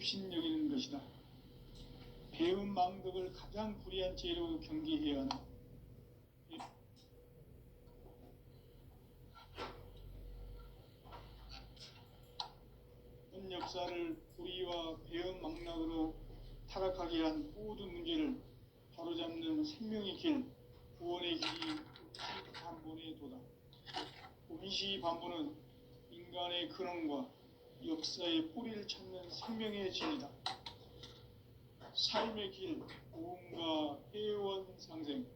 급신여기는 것이다. 배은 망덕을 가장 불의한 죄로 경계해야 한다. 현 역사를 불의와 배은 망락으로 타락하게 한 모든 문제를 바로잡는 생명의 길, 구원의 길이 운시반본의 도다. 운시반본은 인간의 근원과 역사의 뿌리를 찾는 생명의 진이다. 삶의 길, 고음과 회원 상생.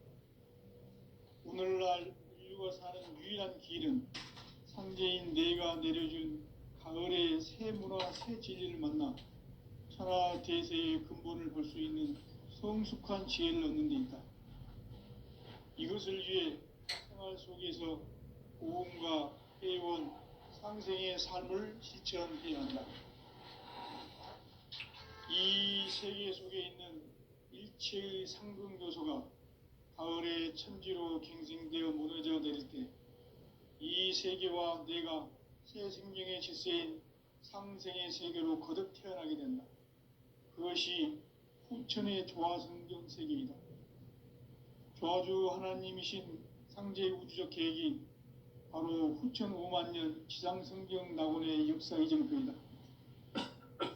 오늘날 인류가 사는 유일한 길은 상제인 내가 내려준 가을의 새 문화, 새 진리를 만나 천하 대세의 근본을 볼 수 있는 성숙한 지혜를 얻는 데 있다. 이것을 위해 생활 속에서 고음과 회원, 상생의 삶을 실천해야 한다. 이 세계 속에 있는 일체의 상승 요소가 가을의 천지로 갱생되어 무너져 내릴 때 이 세계와 내가 새 생명의 질서인 상생의 세계로 거듭 태어나게 된다. 그것이 후천의 조화성경 세계이다. 조화주 하나님이신 상제의 우주적 계획이 바로 후천 5만 년 지상성경 낙원의 역사 이정표이다.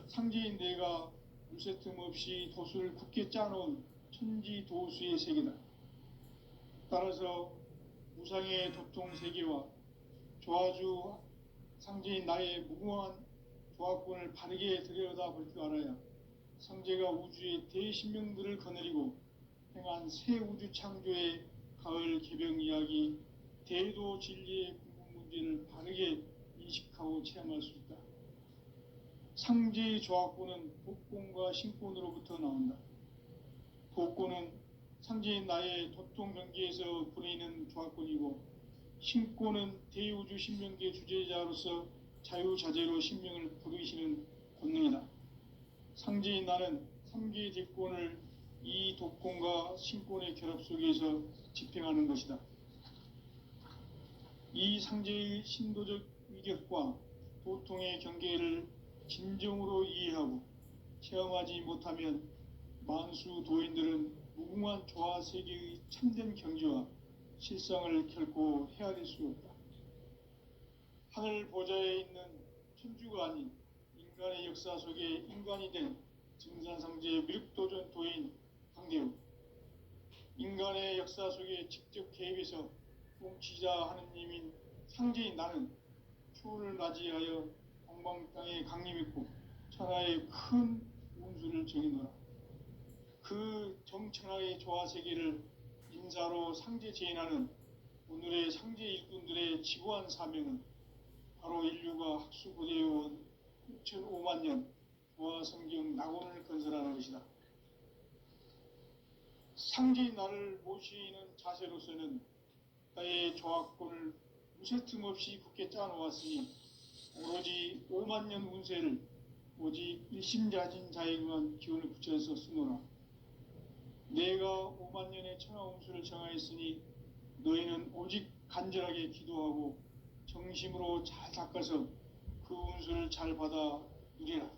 상제인 내가 무쇠틈 없이 도수를 굳게 짜놓은 천지도수의 세계다. 따라서 무상의 도통 세계와 조화주 상제인 나의 무궁한 조화권을 바르게 들여다볼 줄 알아야 상제가 우주의 대신명들을 거느리고 행한 새 우주 창조의 가을 개병 이야기, 대도 진리의 궁극 문제를 바르게 인식하고 체험할 수 있다. 상제의 조화권은 복권과 신권으로부터 나온다. 복권은 상제인 나의 도통 경계에서 부리는 조화권이고, 신권은 대우주 신명계 주제자로서 자유자재로 신명을 부르시는 권능이다. 상제인 나는 3개의 대권을 이 독권과 신권의 결합 속에서 집행하는 것이다. 이 상제의 신도적 위격과 도통의 경계를 진정으로 이해하고 체험하지 못하면 만수 도인들은 무궁한 조화 세계의 참된 경지와 실상을 결코 헤아릴 수 없다. 하늘 보좌에 있는 천주가 아닌 인간의 역사 속에 인간이 된 증산상제의 미륵도전 도인 황대우, 인간의 역사 속에 직접 개입해서 통치자 하느님인 상제인 나는 추운을 맞이하여 동방 땅에 강림했고 천하의 큰 운수를 정해놓아. 그 정천하의 조화세계를 인사로 상제 제인하는 오늘의 상제 일꾼들의 지구한 사명은 바로 인류가 학수고대해온 6,5만 년 조화성경 낙원을 건설하는 것이다. 상제인 나를 모시는 자세로서는 나의 조화권을 무쇠틈 없이 굳게 짜놓았으니 오로지 5만 년 운세를 오직 일심자진 자에게만 기운을 붙여서 쓰노라. 내가 5만 년의 천하 운수를 정하였으니 너희는 오직 간절하게 기도하고 정심으로 잘 닦아서 그 운수를 잘 받아 누리라.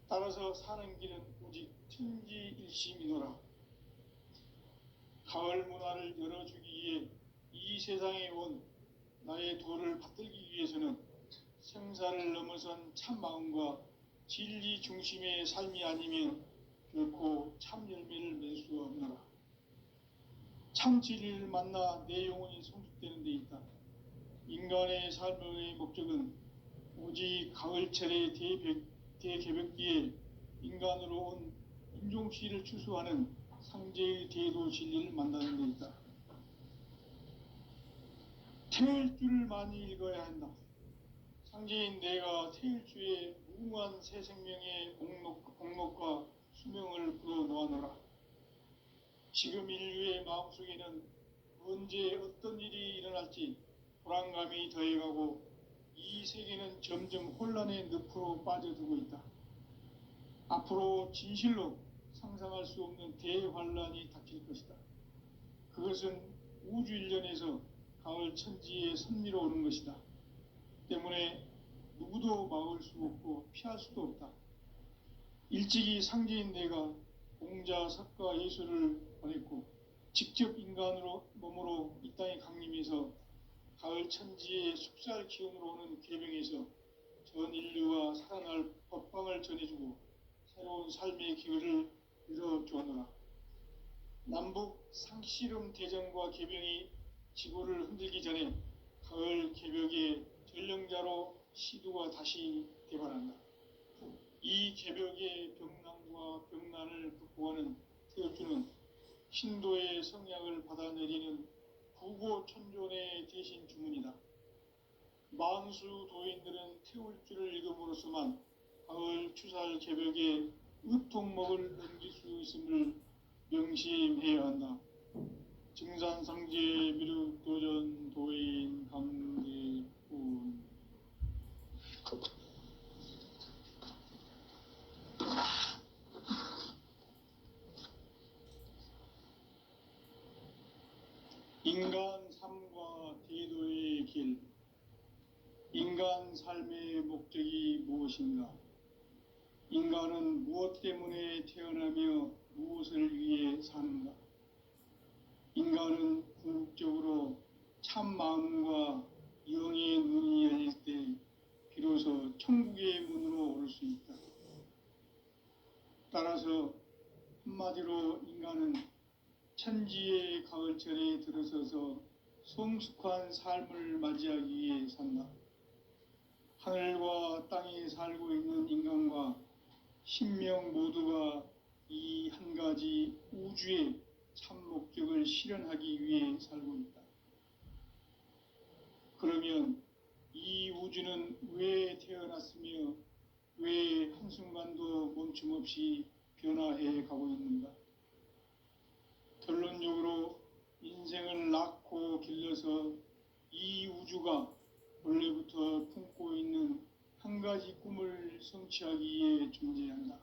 따라서 사는 길은 오직 천지일심이노라. 가을 문화를 열어주기 위해 이 세상에 온 나의 도를 받들기 위해서는 생사를 넘어선 참마음과 진리 중심의 삶이 아니면 결코 참 열매를 맺을 수 없노라. 참 진리를 만나 내 영혼이 성숙되는 데 있다. 인간의 삶의 목적은 오직 가을철의 대개벽기에 인간으로 온 인종시를 추수하는 상제의 대도 진리를 만나는 데 있다. 태일주를 많이 읽어야 한다. 상제인 내가 태일주의 무궁한 새 생명의 공록과 수명을 불어놓아노라. 지금 인류의 마음속에는 언제 어떤 일이 일어날지 불안감이 더해가고 이 세계는 점점 혼란의 늪으로 빠져들고 있다. 앞으로 진실로 상상할 수 없는 대환란이 닥칠 것이다. 그것은 우주 일련에서 가을 천지에 선미로 오는 것이다. 때문에 누구도 막을 수 없고 피할 수도 없다. 일찍이 상제인 내가 공자, 석가, 예수를 보냈고 직접 인간으로 몸으로 이 땅에 강림해서 가을 천지의 숲살 기운으로 오는 계명에서 전 인류와 살아날 법방을 전해주고 새로운 삶의 기회를 열어주었노라. 남북 상씨름 대전과 계명이 지구를 흔들기 전에 가을 개벽의 전령자로 시두가 다시 대발한다. 이 개벽의 병난과 병난을 극복하는 태엽주는 신도의 성약을 받아내리는 부고천존의 대신 주문이다. 만수 도인들은 태울주를 읽음으로써만 가을 추살 개벽에 의통목을 넘길 수 있음을 명심해야 한다. 증산상제 미륵도전 도인 강대훈. 인간 삶과 대도의 길. 인간 삶의 목적이 무엇인가? 인간은 무엇 때문에 태어나며 무엇을 위해 사는가? 인간은 궁극적으로 참 마음과 영의 눈이 열릴 때 비로소 천국의 문으로 오를 수 있다. 따라서 한마디로 인간은 천지의 가을철에 들어서서 성숙한 삶을 맞이하기 위해 산다. 하늘과 땅에 살고 있는 인간과 신명 모두가 이 한 가지 우주의 참 목적을 실현하기 위해 살고 있다. 그러면 이 우주는 왜 태어났으며 왜 한순간도 멈춤 없이 변화해 가고 있는가? 결론적으로 인생을 낳고 길러서 이 우주가 원래부터 품고 있는 한 가지 꿈을 성취하기 위해 존재한다.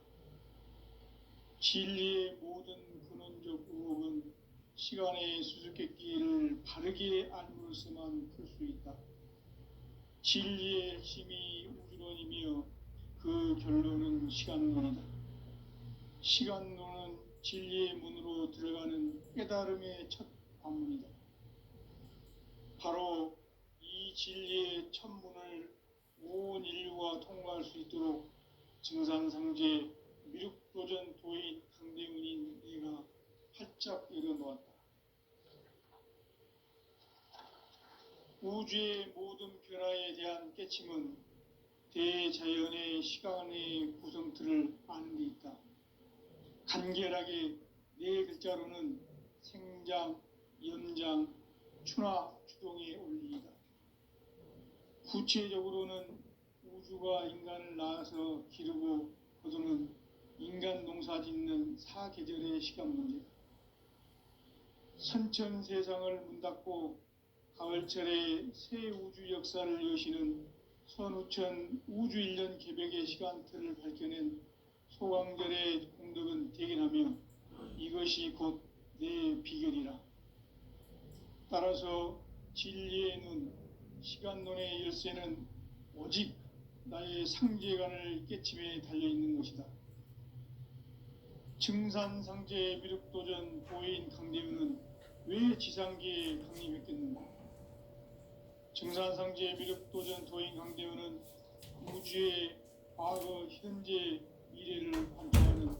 진리의 모든 근원적 의혹은 시간의 수수께끼를 바르게 알므로서만 풀 수 있다. 진리의 핵심이 우주론이며 그 결론은 시간론이다. 시간론은 진리의 문으로 들어가는 깨달음의 첫 관문이다. 바로 이 진리의 첫 문을 온 인류가 통과할 수 있도록 증산상제 미륵도전 도인 강대문인 내가 활짝 열어놓았다. 우주의 모든 변화에 대한 깨침은 대자연의 시간의 구성틀을 아는 데 있다. 간결하게 네 글자로는 생장, 연장, 추나 추동의 원리이다. 구체적으로는 우주가 인간을 낳아서 기르고 거두는 인간 농사 짓는 사계절의 시간 문제다. 선천 세상을 문 닫고 가을철에 새 우주 역사를 여시는 선우천 우주 1년 개벽의 시간틀을 밝혀낸 소강절의 공덕은 대견하며 이것이 곧 내 비결이라. 따라서 진리의 눈, 시간론의 열쇠는 오직 나의 상제관을 깨침에 달려있는 것이다. 증산상제 미륵도전 도인 강대훈은 왜 지상계에 강림했겠는가? 증산상제 미륵도전 도인 강대훈은 우주의 과거, 현재, 미래를 관통하는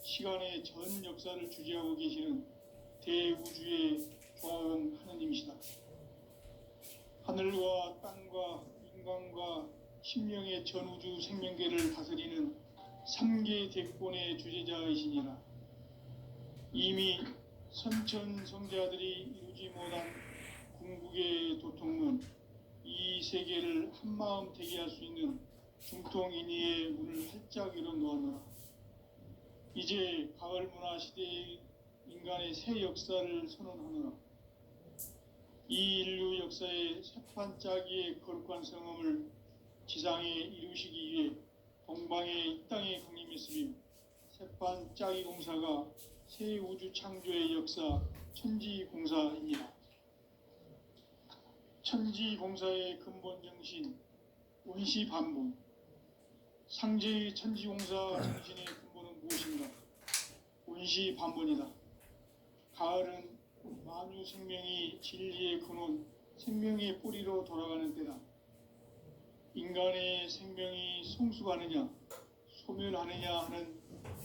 시간의 전 역사를 주재하고 계시는 대우주의 조화원 하느님이시다. 하늘과 땅과 인간과 신명의 전우주 생명계를 다스리는 3계 대권의 주재자이시니라. 이미 선천성자들이 이루지 못한 궁극의 도통문, 이 세계를 한마음 되게 할 수 있는 중통인의의 문을 활짝 열어놓았노라. 이제 가을 문화 시대의 인간의 새 역사를 선언하노라. 이 인류 역사의 새판짜기의 거룩한 성음을 지상에 이루시기 위해 동방의 이 땅에 강림했으며 새판짜기 공사가 새 우주 창조의 역사 천지공사입니다. 천지공사의 근본 정신, 원시반복. 상제의 천지공사 정신의 근본 무엇인가? 온시반본이다. 가을은 만유 생명이 진리의 근원, 생명의 뿌리로 돌아가는 때다. 인간의 생명이 성숙하느냐, 소멸하느냐 하는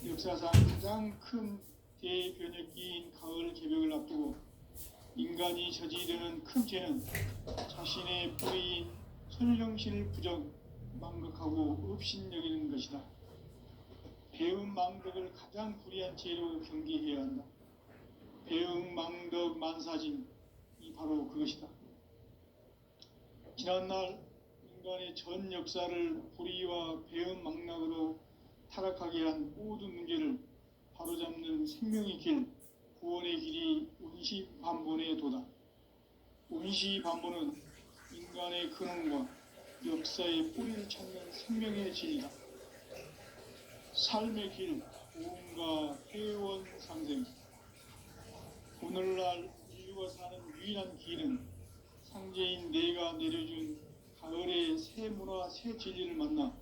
역사상 가장 큰 대변혁기인 가을 개벽을 앞두고 인간이 저지르는 큰 죄는 자신의 뿌리인 선령신을 부정, 망각하고 업신여기는 것이다. 배음 망덕을 가장 불의한 죄로 경계해야 한다. 배음 망덕 만사진이 바로 그것이다. 지난날 인간의 전 역사를 불의와 배음 망락으로 타락하게 한 모든 문제를 바로잡는 생명의 길, 구원의 길이 온시반본의 도다. 온시반본은 인간의 근원과 역사의 뿌리를 찾는 생명의 진이다. 삶의 길, 고음과 회원 상생. 오늘날 인류가 사는 유일한 길은 상제인 내가 내려준 가을의 새 문화, 새 진리를 만나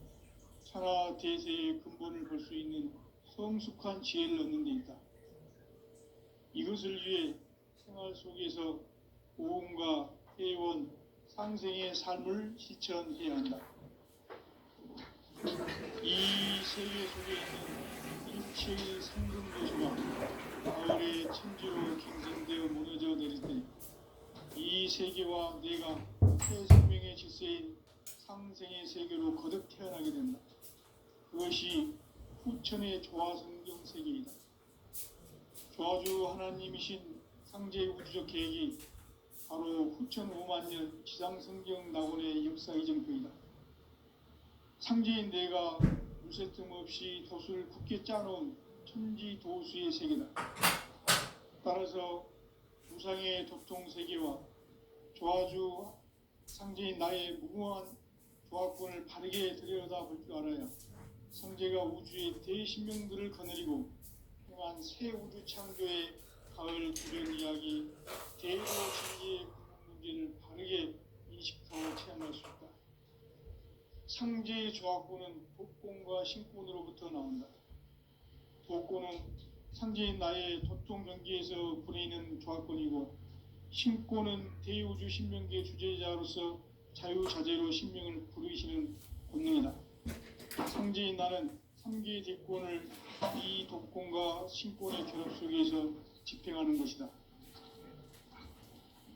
천하 대세의 근본을 볼 수 있는 성숙한 지혜를 얻는 데 있다. 이것을 위해 생활 속에서 고음과 회원, 상생의 삶을 실천해야 한다. 이 세계 속에 있는 일체의 상승도시가 가을의 천지로 갱생되어 무너져 내릴 때 이 세계와 내가 새 생명의 질서인 상생의 세계로 거듭 태어나게 된다. 그것이 후천의 조화성경 세계이다. 조화주 하나님이신 상제의 우주적 계획이 바로 후천 5만 년 지상성경 낙원의 역사 이정표이다. 상제인 내가 무쇠틈 없이 돛을 굳게 짜놓은 천지도수의 세계다. 따라서 우상의 도통 세계와 조화주 상제인 나의 무궁한 조화권을 바르게 들여다볼 줄 알아야 상제가 우주의 대신명들을 거느리고 행한 새 우주 창조의 가을 구변 이야기, 대로 진리의 근본 문제를 바르게 인식하고 체험할 수 있다. 상제의 조화권은 독권과 신권으로부터 나온다. 독권은 상제인 나의 도통 경계에서 부리는 조화권이고, 신권은 대우주 신명계 주제자로서 자유자재로 신명을 부르시는 권능이다. 상제인 나는 3개의 대권을 이 독권과 신권의 결합 속에서 집행하는 것이다.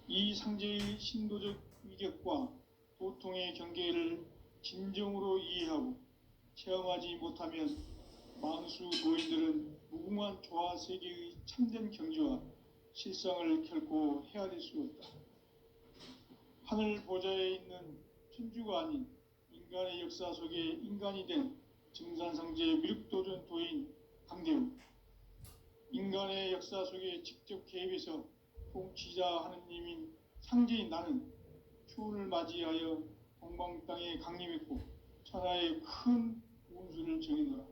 이 상제의 신도적 위격과 도통의 경계를 진정으로 이해하고 체험하지 못하면 만수 도인들은 무궁한 조화 세계의 참된 경지와 실상을 결코 헤아릴 수 없다. 하늘 보좌에 있는 천주가 아닌 인간의 역사 속에 인간이 된 증산상제의 미륵도전 도인 강대우, 인간의 역사 속에 직접 개입해서 통치자 하느님인 상제인 나는 추운을 맞이하여 동방 땅에 강림했고 천하의 큰 운수를 정해놓아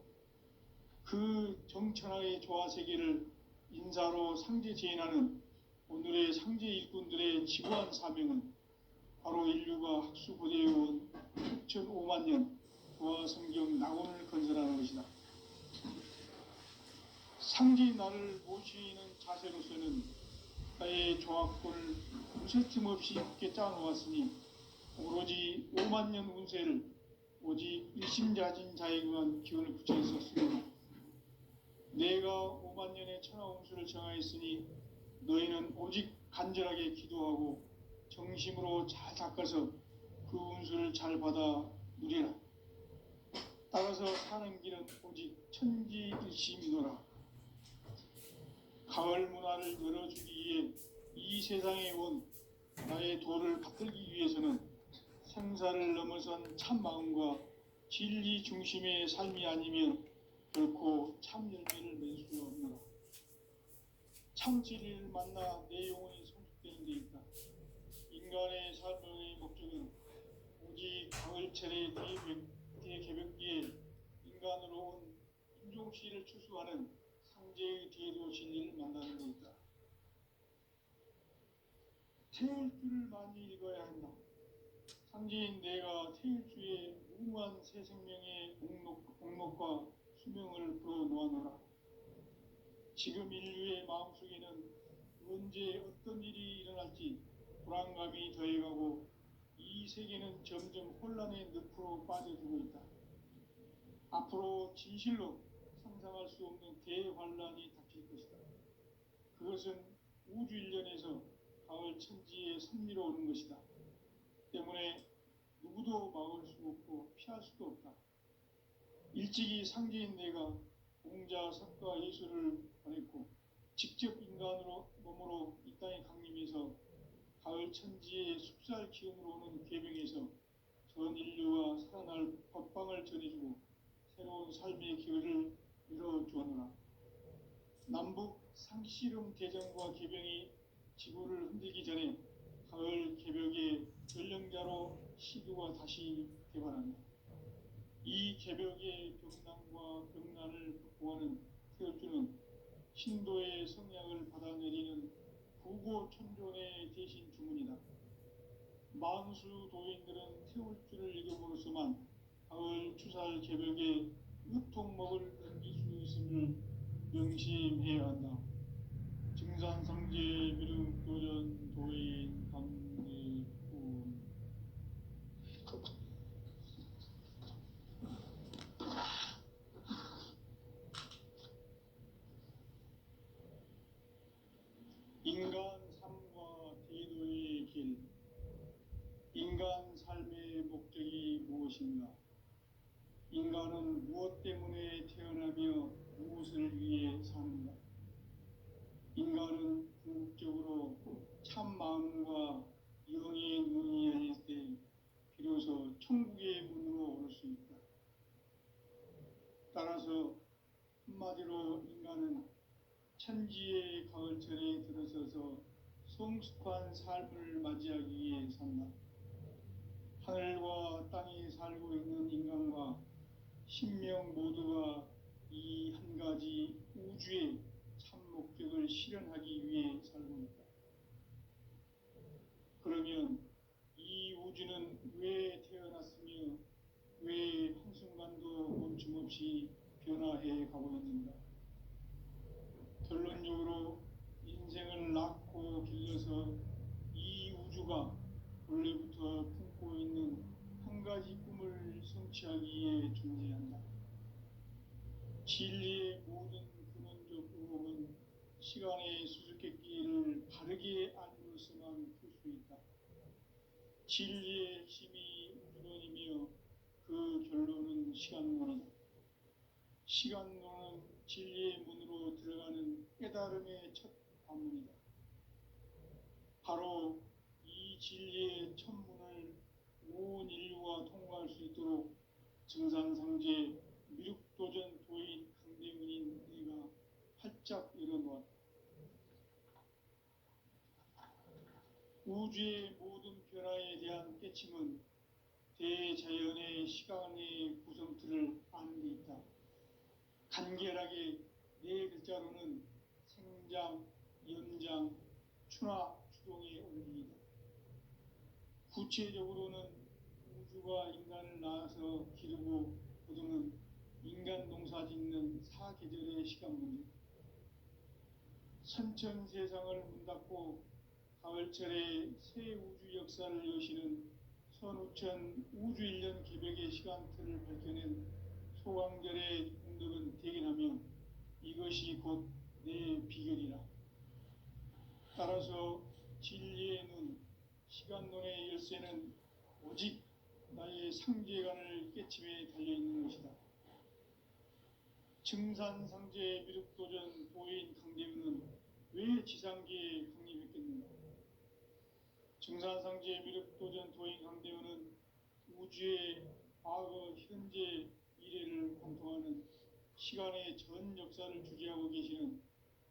그 정천하의 조화 세계를 인사로 상제 제인하는 오늘의 상제 일꾼들의 지구한 사명은 바로 인류가 학수고대해온 6,5만 년 조화 성경 낙원을 건설하는 것이다. 상제인 나를 모시는 자세로서는 나의 조화권을 무쇠틈 없이 굳게 짜놓았으니 오로지 5만 년 운세를 오직 일심자진 자에게만 기운을 붙여서 쓰리라. 내가 5만 년의 천하 운수를 정하였으니 너희는 오직 간절하게 기도하고 정심으로 잘 닦아서 그 운수를 잘 받아 누리라. 따라서 사는 길은 오직 천지일심이노라. 가을 문화를 열어주기 위해 이 세상에 온 나의 도를 받들기 위해서는 생사를 넘어선 참 마음과 진리 중심의 삶이 아니면 결코 참 열매를 맺을 수 없노라. 참 진리를 만나 내 영혼이 성숙되는 데 있다. 인간의 삶의 목적은 오직 가을철의 대개벽기에 인간으로 온 인종씨를 추수하는 상제의 대도 진리를 만나는 데 있다. 태일주를 많이 읽어야 한다. 상제인 내가 태일주의 무궁한 새 생명의 목록과 수명을 불어놓아노라. 지금 인류의 마음속에는 언제 어떤 일이 일어날지 불안감이 더해가고 이 세계는 점점 혼란의 늪으로 빠져들고 있다. 앞으로 진실로 상상할 수 없는 대환란이 닥칠 것이다. 그것은 우주 일련에서 가을 천지의 섭리로 오는 것이다. 때문에 누구도 막을 수 없고 피할 수도 없다. 일찍이 상제인 내가 공자, 석가, 예수를 보냈고 직접 인간으로 몸으로 이 땅에 강림해서 가을 천지의 숲살 기운으로 오는 계명에서 전 인류와 살아날 법방을 전해주고 새로운 삶의 기회를 열어주었노라. 남북 상씨름 대전과 개병이 지구를 흔들기 전에 가을 개벽의 전령자로 시두가 다시 개발한다. 이 개벽의 병난과 병난을 극복하는 태어주는 신도의 성향을 받아내리는 구고천존의 대신 주문이다. 만수 도인들은 태울주를 읽음으로써만 가을 추살 개벽의 으통목을 넘길 수 있음을 명심해야 한다. 증산상제 미륵도전 도인 강대군. 인간 삶과 대도의 길. 인간 삶의 목적이 무엇인가? 인간은 무엇 때문에 태어나며 무엇을 위해 사는가? 인간은 궁극적으로 참 마음과 영의 눈이 열릴 때 비로소 천국의 문으로 오를 수 있다. 따라서 한마디로 인간은 천지의 가을철에 들어서서 성숙한 삶을 맞이하기 위해 산다. 하늘과 땅에 살고 있는 인간과 신명 모두가 이 한 가지 우주의 참 목적을 실현하기 위해 살고 있다. 그러면 이 우주는 왜 태어났으며 왜 한순간도 멈춤없이 변화해 가고 있는가? 결론적으로 인생을 낳고 길러서 이 우주가 원래부터 품고 있는 한 가지 꿈을 성취하기 위해 존재한다. 진리의 모든 근원적 의혹은 시간의 수수께끼를 바르게 알므로서만 풀 수 있다. 진리의 핵심이 우주론이며 그 결론은 시간론이다. 시간론은 진리의 문으로 들어가는 깨달음의 첫 관문이다. 바로 이 진리의 첫 문을 온 인류가 통과할 수 있도록 증산상제 미륵도전 도인 강대문인 내가 활짝 열어놓았다. 우주의 모든 변화에 대한 깨침은 대자연의 시간의 구성틀을 아는 데 있다. 간결하게 네 글자로는 생장, 연장, 추나 추동의 원리이다. 구체적으로는 우주가 인간을 낳아서 기르고 거두는 인간 농사 짓는 사계절의 시간 문제. 선천 세상을 문 닫고 가을철에 새 우주 역사를 여시는 선우천 우주일년 개벽의 시간틀을 밝혀낸 소강절의 공덕은 대견하며 이것이 곧 내 비결이라. 따라서 진리의 눈, 시간론의 열쇠는 오직 나의 상제관을 깨침에 달려있는 것이다. 증산상제 미륵도전 도인 강대문은 왜 지상계에 강림했겠는가? 증산상제 미륵도전 도인 강대문은 우주의 과거, 현재, 미래를 관통하는 시간의 전 역사를 주재하고 계시는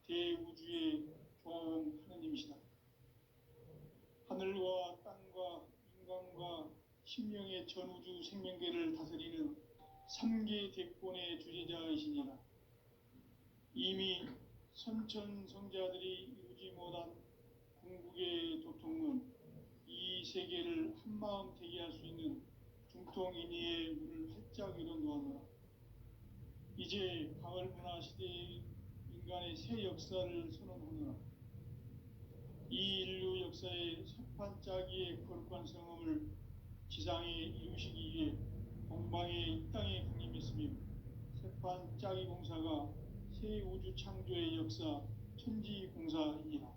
대우주의 조화원 하느님이시다. 하늘과 땅과 인간과 신명의 전우주 생명계를 다스리는 3계 대권의 주재자이시니라. 이미 선천성자들이 이루지 못한 궁극의 도통은 이 세계를 한마음 되게 할 수 있는 중통인의의 문을 활짝 열어놓았노라. 이제 가을 문화 시대의 인간의 새 역사를 선언하노라. 이 인류 역사의 세판짜기의 거룩한 성험을 지상에 이루시기 위해 동방의 이 땅에 강림했으며 세판짜기 공사가 새 우주 창조의 역사 천지공사이니라.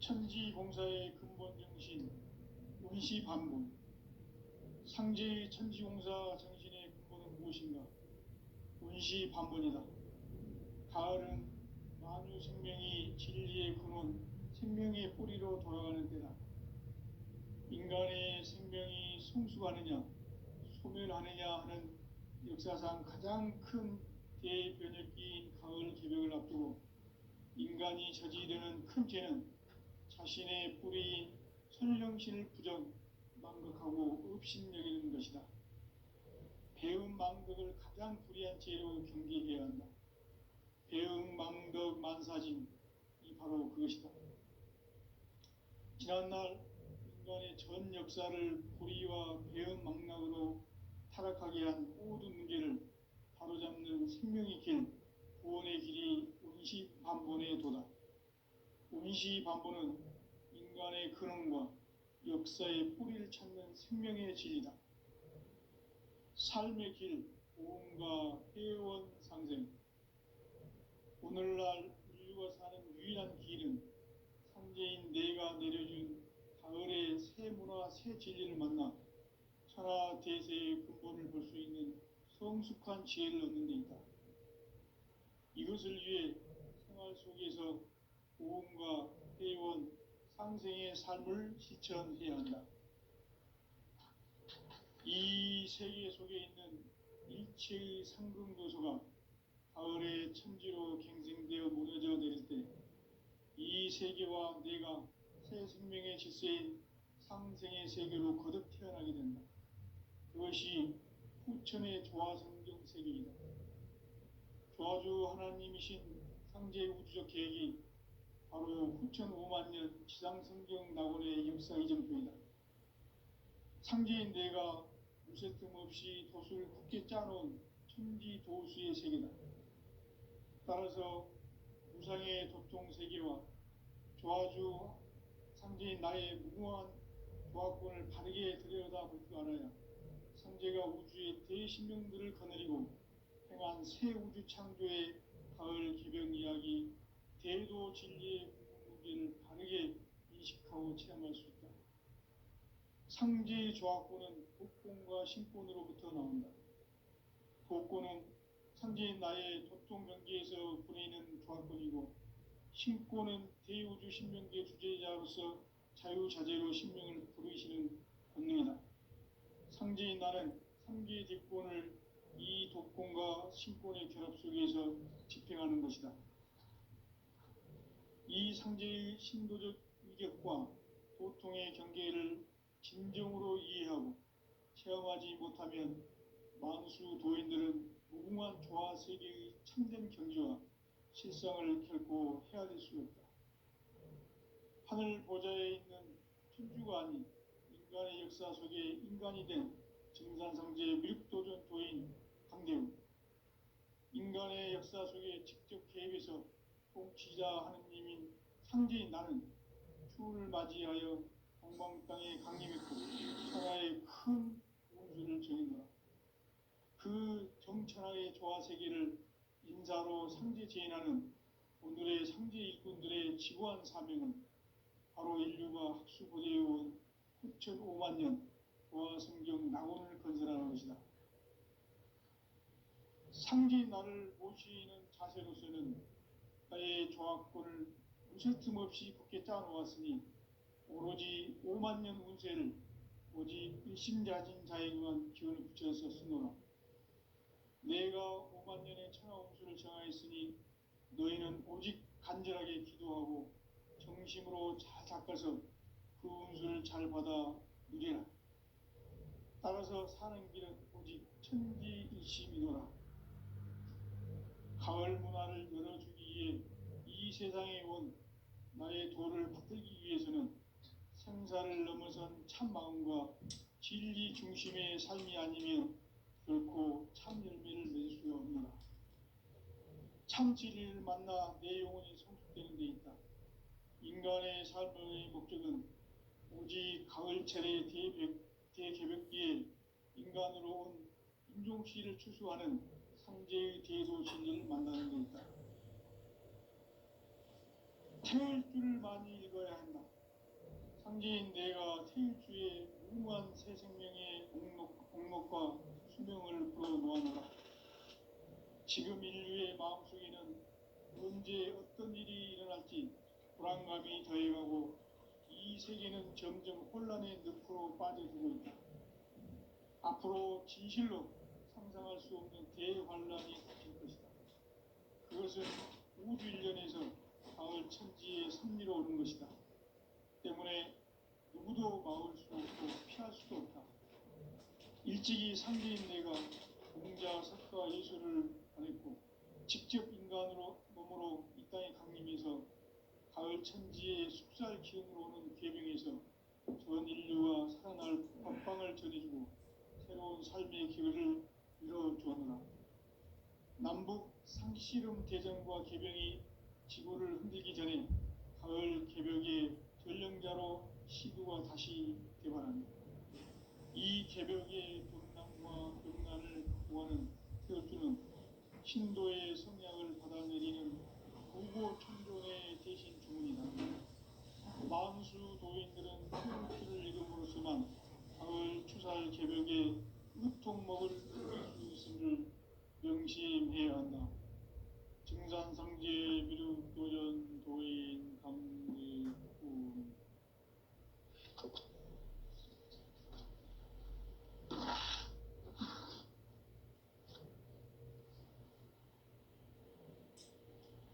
천지공사의 근본 정신 운시반본. 상제의 천지공사 정신의 근본은 무엇인가? 운시반본이다. 가을은 만유 생명이 진리의 근원, 생명의 뿌리로 돌아가는 때다. 인간의 생명이 성숙하느냐, 소멸하느냐 하는 역사상 가장 큰 대변혁기인 가을 개벽을 앞두고 인간이 저지르는 큰 죄는 자신의 뿌리인 선령신을 부정, 망극하고 업신여기는 것이다. 배음 망덕을 가장 불의한 죄로 경계해야 한다. 배음 망덕 만사진이 바로 그것이다. 지난날 인간의 전 역사를 불의와 배음 망락으로 타락하게 한 모든 문제를 바로잡는 생명의 길, 구원의 길이 운시반본의 도다. 운시반본은 인간의 근원과 역사의 뿌리를 찾는 생명의 진리다. 삶의 길, 보험과 회원 상생. 오늘날 인류가 사는 유일한 길은 상제인 내가 내려준 가을의 새 문화, 새 진리를 만나 천하 대세의 근본을 볼 수 있는 성숙한 지혜를 얻는 데 있다. 이것을 위해 생활 속에서 보험과 회원, 상생의 삶을 실천해야 한다. 이 세계 속에 있는 일체의 상금도서가 가을의 천지로 갱생되어 무너져 내릴 때 이 세계와 내가 새 생명의 질서인 상생의 세계로 거듭 태어나게 된다. 그것이 후천의 조화성경 세계이다. 조화주 하나님이신 상제의 우주적 계획이 바로 후천 5만 년 지상성경 낙원의 역사 이정표이다. 상제인 내가 무쇠 틈 없이 돛을 굳게 짜놓은 천지 도수의 세계다. 따라서 무상의 도통 세계와 조화주 상제인 나의 무궁한 조화권을 바르게 들여다볼 줄 알아야 상제가 우주의 대신명들을 거느리고 행한 새 우주 창조의 가을 개벽 이야기, 대도 진리의 무게를 바르게 인식하고 체험할 수 있다. 상제의 조화권은 독권과 신권으로부터 나온다. 독권은 상제인 나의 도통 경계에서 보내는 조화권이고, 신권은 대우주 신명계 주제자로서 자유자재로 신명을 부르시는 권능이다. 상제인 나는 상계의 대권을 이 독권과 신권의 결합 속에서 집행하는 것이다. 이 상제의 신도적 위격과 도통의 경계를 진정으로 이해하고 체험하지 못하면 만수 도인들은 무궁한 조화 세계의 참된 경지와 실상을 결코 헤아릴 수 없다. 하늘 보좌에 있는 천주가 아닌 인간의 역사 속에 인간이 된 증산상제의 미륵도전 도인 강대우, 인간의 역사 속에 직접 개입해서 통치자 하느님인 상제인 나는 추운을 맞이하여 동방 땅에 강림했고 천하의 큰 운수를 정해노라. 그 정천하의 조화 세계를 인사로 상제 제인하는 오늘의 상제 일꾼들의 지구한 사명은 바로 인류가 학수고대해온 후천 5만 년 조화 성경 낙원을 건설하는 것이다. 상제인 나를 모시는 자세로서는 나의 조화권을 무쇠틈 없이 굳게 짜놓았으니 오로지 5만 년 운세를 오직 일심자진 자에게만 기원을 붙여서 쓰노라. 내가 5만 년의 천하 운수를 정하였으니 너희는 오직 간절하게 기도하고 정심으로 잘 닦아서 그 운수를 잘 받아 누리라. 따라서 사는 길은 오직 천지일심이노라. 가을 문화를 열어주기 위해 이 세상에 온 나의 도를 받들기 위해서는 생사를 넘어선 참 마음과 진리 중심의 삶이 아니면 결코 참 열매를 참 진리를 만나 내 영혼이 성숙되는 데 있다. 인간의 삶의 목적은 오직 가을철의 대개벽기에 인간으로 온 인종씨를 추수하는 상제의 대도 진리를 만나는 데 있다. 태울 줄을 많이 읽어야 한다. 상제인 내가 태일주의 무모한 새 생명의 목록과 수명을 불어놓아노라. 지금 인류의 마음속에는 언제 어떤 일이 일어날지 불안감이 더해가고 이 세계는 점점 혼란의 늪으로 빠져들고 있다. 앞으로 진실로 상상할 수 없는 대환란이 닥칠 것이다. 그것은 우주 일련에서 가을 천지의 섭리로 오는 것이다. 때문에 누구도 막을 수 없고 피할 수도 없다. 일찍이 상제인 내가 공자, 석가, 예수를 보냈고 직접 인간으로 몸으로 이 땅에 강림해서 가을 천지의 숙살 기운으로 오는 계명에서 전 인류와 살아날 법방을 전해주고 새로운 삶의 기회를 이뤄주었노라. 남북 상씨름 대전과 계병이 지구를 흔들기 전에 가을 개벽의 전령자로 시구가 다시 개발합니다. 이 개벽의 dom남과 병난을 극복하는 태어주는 신도의 성향을 받아내리는 무고 천존의 대신 주문이다. 만수 도인들은 태어주를 이름으로서만 가을 추살 개벽의 으통먹을 이길 수 있음을 명심해야 한다. 증산상제 미륵도전 도인 감리군.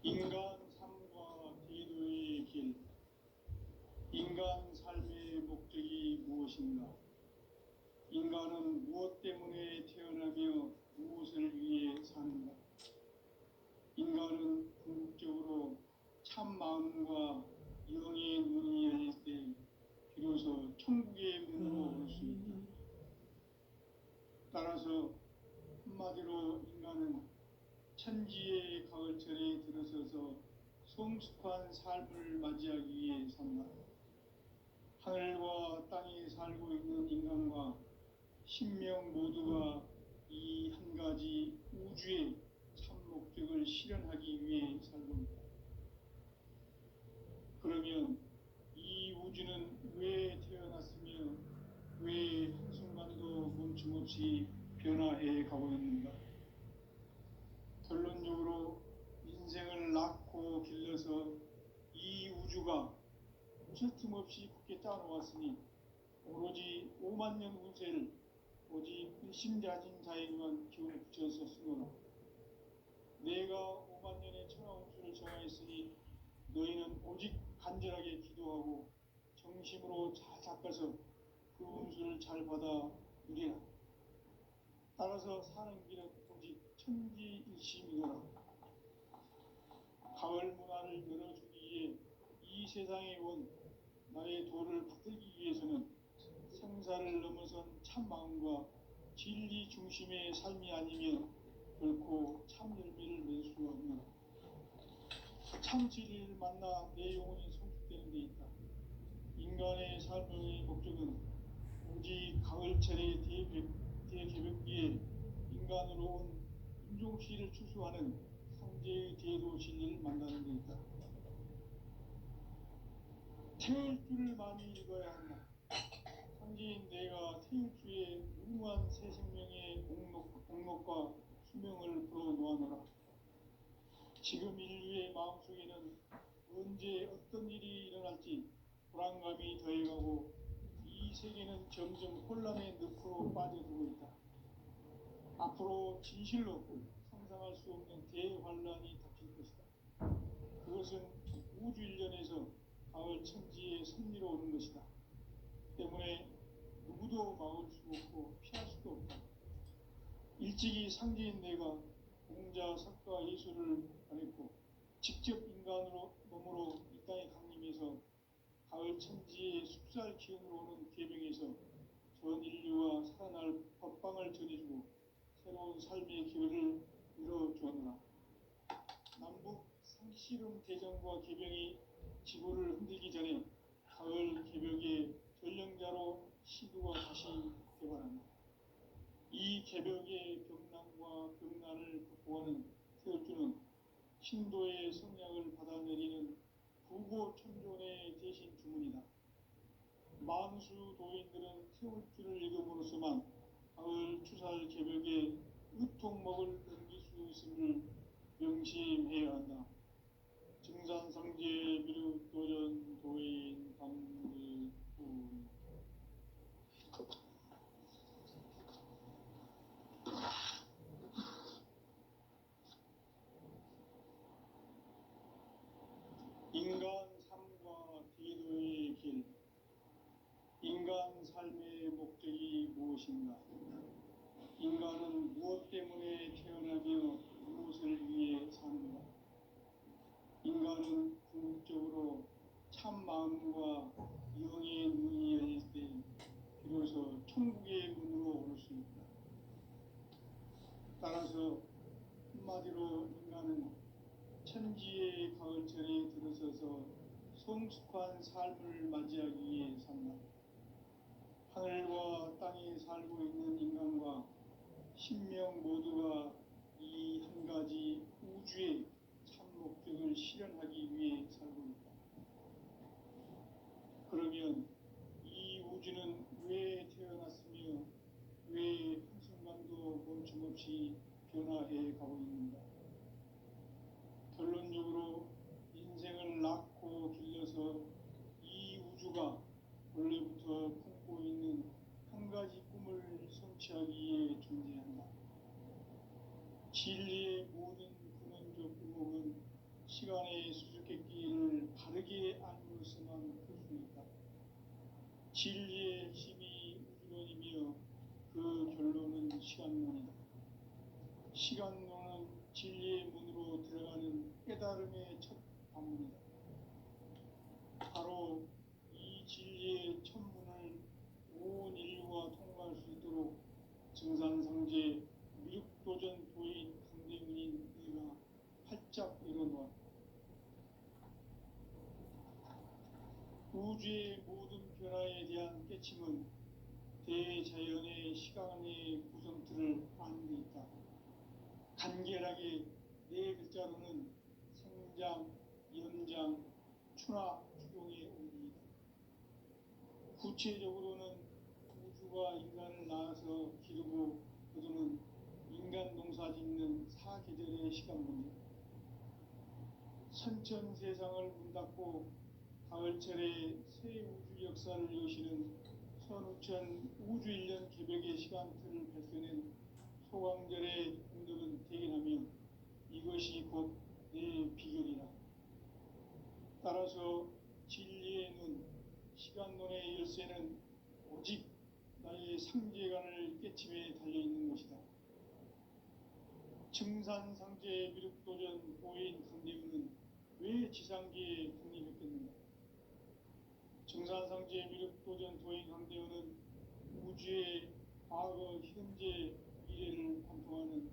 인간 삶과 기도의 길. 인간 삶의 목적이 무엇인가? 인간은 무엇 때문에 태어나며 무엇을 위해 사는가? 인간은 궁극적으로 참 마음과 영의 눈이 열릴 때 비로소 천국의 문으로 올 수 있다. 따라서 한마디로 인간은 천지의 가을철에 들어서서 성숙한 삶을 맞이하기 위해 산다. 하늘과 땅에 살고 있는 인간과 신명 모두가 이 한 가지 우주의 참 목적을 실현하기 위해 살고 있다. 그러면 이 우주는 왜 태어났으며 왜 한순간도 멈춤없이 변화해 가고 있는가? 결론적으로 인생을 낳고 길러서 이 우주가 무슨 틈없이 굳게 짜놓았으니 오로지 5만 년 운세를 오직 일심자진 자에게만 기운을 붙여서 쓰노라. 내가 5만 년의 천하운수를 정하였으니 너희는 오직 간절하게 기도하고 정심으로 잘 닦아서 그 운수를 잘 받아 누리라. 따라서 사는 길은 오직 천지일심이노라. 가을 문화를 열어주기 위해 이 세상에 온 나의 도를 받들기 위해서는 생사를 넘어선 참 마음과 진리 중심의 삶이 아니면 결코 참 열매를 맺을 수가 없노라. 참 진리를 만나 내 영혼이 성숙되는 데 있다. 인간의 삶의 목적은 오직 가을철의 대개벽기에 인간으로 온 인종씨를 추수하는 상제의 대도 진리를 만나는 데 있다. 태울 줄을 많이 읽어야 한다. 상제인 내가 태일주의 무모한 새 생명의 목록과 수명을 불어놓아노라. 지금 인류의 마음속에는 언제 어떤 일이 일어날지 불안감이 더해가고 이 세계는 점점 혼란의 늪으로 빠져들고 있다. 앞으로 진실로 상상할 수 없는 대환란이 닥칠 것이다. 그것은 우주 일련에서 가을 천지의 섭리로 오는 것이다. 때문에 누구도 막을 수 없고 피할 수도 없다. 일찍이 상제인 내가 공자, 석가, 예수를 보냈고 직접 인간으로 몸으로 이 땅에 강림해서 가을 천지의 숙살 기운으로 오는 계명에서 전 인류와 살아날 법방을 전해주고 새로운 삶의 기회를 이뤄주었노라. 씨름 대전과 개병이 지구를 흔들기 전에 가을 개벽의 전령자로 시두가 다시 개발합니다. 이 개벽의 벽난과 벽난을 극복하는 태울주는 신도의 성약을 받아내리는 부고천존의 대신 주문이다. 만수 도인들은 태울주를 읽음으로써만 가을 추살 개벽의 의통목을 넘길 수 있음을 명심해야 한다. 증산상제 미륵도전 도인 강불 인간 삶과 기도의 길. 인간 삶의 목적이 무엇인가? 인간은 무엇 때문에 태어나며 무엇을 위해 사는가? 인간은 궁극적으로 참 마음과 영의 문이 열릴 때 비로소 천국의 문으로 올 수 있다. 따라서 한마디로 인간은 천지의 가을철에 들어서서 성숙한 삶을 맞이하기 위해 산다. 하늘과 땅에 살고 있는 인간과 신명 모두가 이 한 가지 우주의 참 목적을 실현하기 위해 살고 있다. 그러면 이 우주는 왜 태어났으며 왜 한순간도 멈춤없이 변화해 가고 있는가? 결론적으로 인생을 낳고 길러서 이 우주가 원래부터 품고 있는 한 가지 꿈을 성취하기 위해 존재한다. 진리의 모든 근원적 의목은 시간의 수수께끼를 바르게 알므로서만 풀 수 있다. 진리의 핵심이 우주론이며 그 결론은 시간론이다. 시간론은 진리의 문으로 들어가는 깨달음의 첫 관문이다. 바로 이 진리의 첫 문을 온 인류가 통과할 수 있도록 증산상제 미륵도전 도인 강대문인 네가 활짝 열어놓았다. 우주의 모든 변화에 대한 깨침은 대자연의 시간의 구성틀을 아는 데 있다. 간결하게 네 글자로는 생장, 연장, 추나 추동의 원리이다. 구체적으로는 우주가 인간을 낳아서 기르고 거두는 인간 농사 짓는 사계절의 시간 문제. 선천 세상을 문 닫고 가을철에 새 우주 역사를 여시는 선우천 우주 1년 개벽의 시간틀을 발견한 소강절의 공덕은 대견하며 이것이 곧 내 비결이라. 따라서 진리의 눈, 시간론의 열쇠는 오직 나의 상제관을 깨침에 달려있는 것이다. 증산상제 미륵도전 도인 강대문은 왜 지상계에 국립했겠는가? 증산상제 미륵도전 도인 강대문은 우주의 과거, 현재, 미래를 관통하는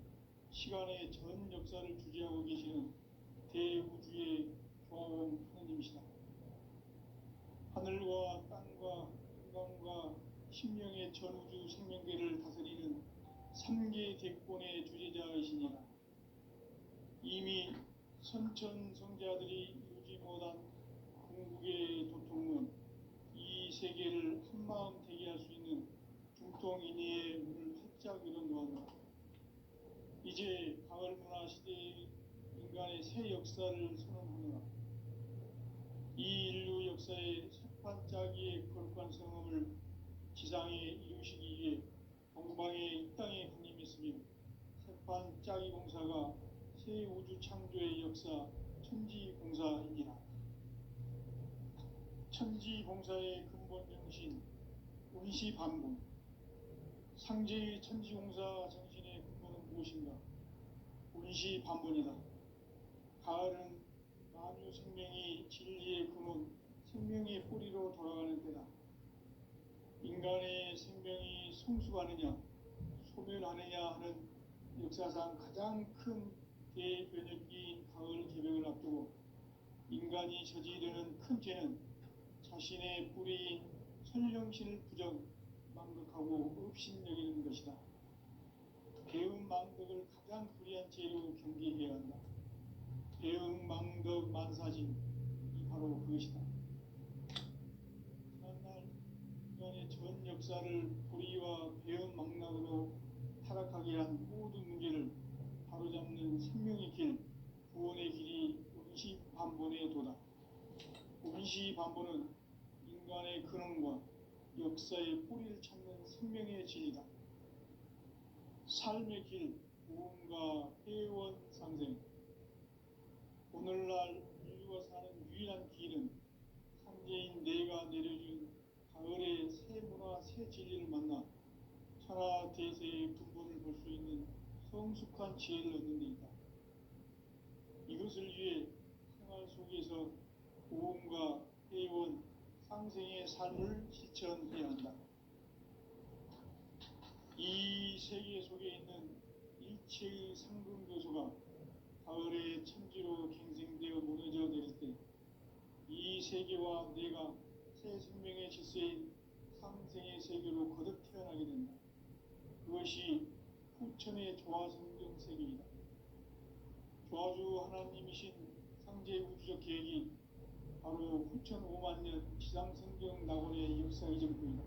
시간의 전 역사를 주재하고 계시는 대우주의 조화원 하느님이시다. 하늘과 땅과 인간과 신명의 전우주 생명계를 다스리는 3계 대권의 주재자이시니라. 이미 선천 성자들이 이루지 못한 궁극의 도통은 이 세계를 한마음 되게 할 수 있는 중통인의의 문을 활짝 열어놓았다. 이제 가을 문화 시대의 인간의 새 역사를 선언하노라. 이 인류 역사의 새판짜기의 거룩한 성음을 지상에 이루시기 위해 동방에 이 땅에 군림했으며 새판짜기 공사가 새 우주 창조의 역사 천지공사이니라. 천지공사의 근본 정신 운시반복. 상제의 천지공사 정신의 근본은 무엇인가? 운시반복이다. 가을은 만유 생명이 진리의 근원, 생명의 뿌리로 돌아가는 때다. 인간의 생명이 성숙하느냐, 소멸하느냐 하는 역사상 가장 큰 대변혁기인 가을 개벽을 앞두고 인간이 저지르는 큰 죄는 자신의 뿌리인 선령신을 망각하고 업신여기는 것이다. 배은망덕을 가장 불의한 죄로 경계해야 한다. 배은망덕 만사진이 바로 그것이다. 지난날 인간의 전 역사를 불의와 배은망락으로 타락하게 한 모든 문제를 바로잡는 생명의 길, 구원의 길이 운시반본의 도다. 운시반본은 인간의 근원과 역사의 뿌리를 찾는 생명의 진리다. 삶의 길, 구원과 회원 상생. 오늘날 인류가 사는 유일한 길은 상제인 내가 내려준 가을의 새 문화, 새 진리를 만나 천하 대세의 근본을 볼 수 있는 성숙한 지혜를 얻는 데 있다. 이것을 위해 생활 속에서 구원과 회원, 상생의 삶을 실천해야 한다. 이 세계 속에 있는 일체의 상근교소가 가을의 천지로 갱생되어 무너져 내릴 때 이 세계와 내가 새 생명의 질서인 상생의 세계로 거듭 태어나게 된다. 그것이 후천의 조화성경 세계이다. 조화주 하나님이신 상제 우주적 계획이 바로 후천 5만년 지상성경 낙원의 역사의 전부이다.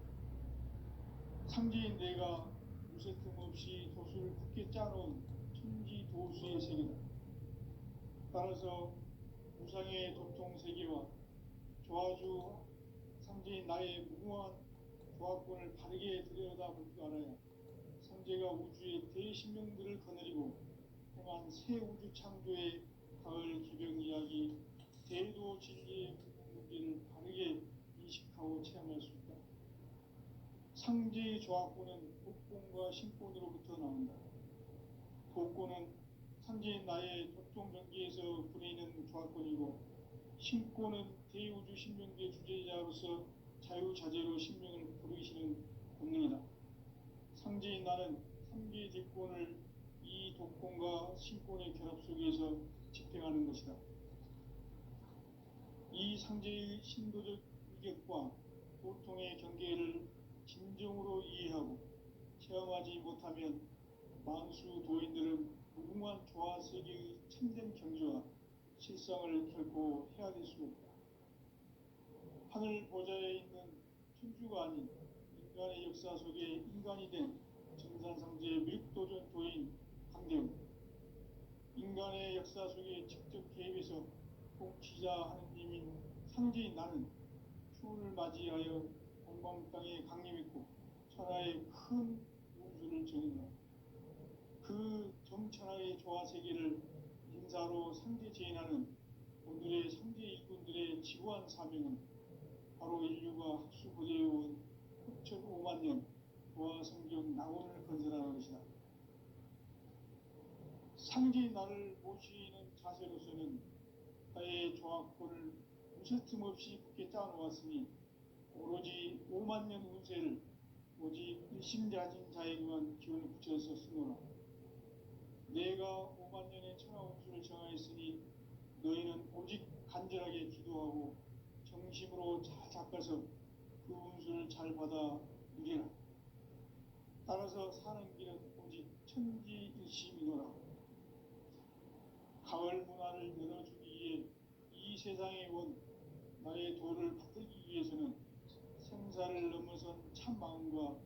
상제인 내가 무쇠틈 없이 도수를 굳게 짜놓은 천지 도수의 세계다. 따라서 우상의 도통 세계와 조화주 상제인 나의 무궁한 조화권을 바르게 들여다볼 줄 알아야 상제가 우주의 대신명들을 거느리고 행한 새 우주 창조의 가을 기병 이야기, 대도 진리의 문제를 바르게 인식하고 체험할 수 있다. 상제의 조화권은 복권과 신권으로부터 나온다. 복권은 상제인 나의 도통 경계에서 부리는 조화권이고, 신권은 대우주 신명계 주제자로서 자유자재로 신명을 부르시는 본능이다. 상제인 나는 3개의 뒷권을 이 독권과 신권의 결합 속에서 집행하는 것이다. 이 상제의 신도적 위격과 보통의 경계를 진정으로 이해하고 체험하지 못하면 만수 도인들은 무궁한 조화 세계의 참된 경지와 실상을 결코 헤아릴 수 없다. 하늘 보좌에 있는 천주가 아닌 인간의 역사 속에 인간이 된 정산상제의 밀도전 도인 강대우, 인간의 역사 속에 직접 개입해서 통치자 하느님인 상제인 나는 추운을 맞이하여 공방 땅에 강림했고 천하의 큰 운수를 정했노라. 그 정천하의 조화세계를 인사로 상제 제인하는 오늘의 상제 일꾼들의 지구한 사명은 바로 인류가 학수고대해온 후천 5만년 조화성경 낙원을 건설하는 것이다. 상제인 나를 모시는 자세로서는 나의 조화권을 무쇠틈 없이 굳게 짜놓았으니 오로지 5만년 운세를 오직 일심자진 자에게만 기운을 붙여서 쓰노라. 내가 5만년의 천하 운수를 정하였으니 너희는 오직 간절하게 기도하고 정심으로 잘 닦아서 그 운수를 잘 받아 누리라. 따라서 사는 길은 오직 천지일심이노라. 가을 문화를 열어주기 위해 이 세상에 온 나의 도를 받들기 위해서는 생사를 넘어선 참 마음과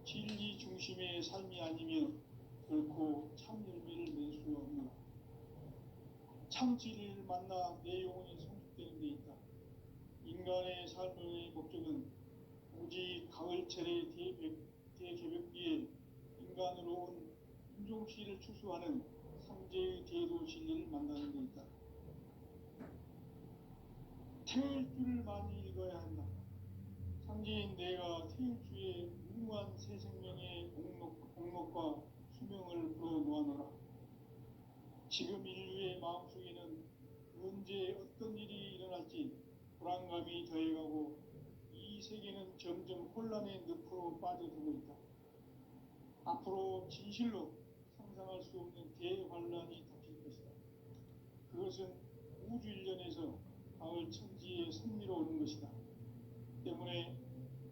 진리 중심의 삶이 아니면 결코 참 열매를 낼 수 없노라. 참 진리를 만나 내 영혼이 성숙되는 데 있다. 인간의 삶의 목적은 오직 가을철의 대개벽기에 인간으로 온 인종시를 추수하는 상제의 대도 진리를 만나는 데 있다. 태일주를 많이 읽어야 한다. 상제인 내가 태일주의 무궁한 새 생명의 목록과 수명을 불어놓아노라. 지금 인류의 마음속에는 언제 어떤 일이 일어날지 불안감이 더해가고 이 세계는 점점 혼란의 늪으로 빠져들고 있다. 앞으로 진실로 상상할 수 없는 대환란이 닥칠 것이다. 그것은 우주 일련에서 가을 천지에 선미로 오는 것이다.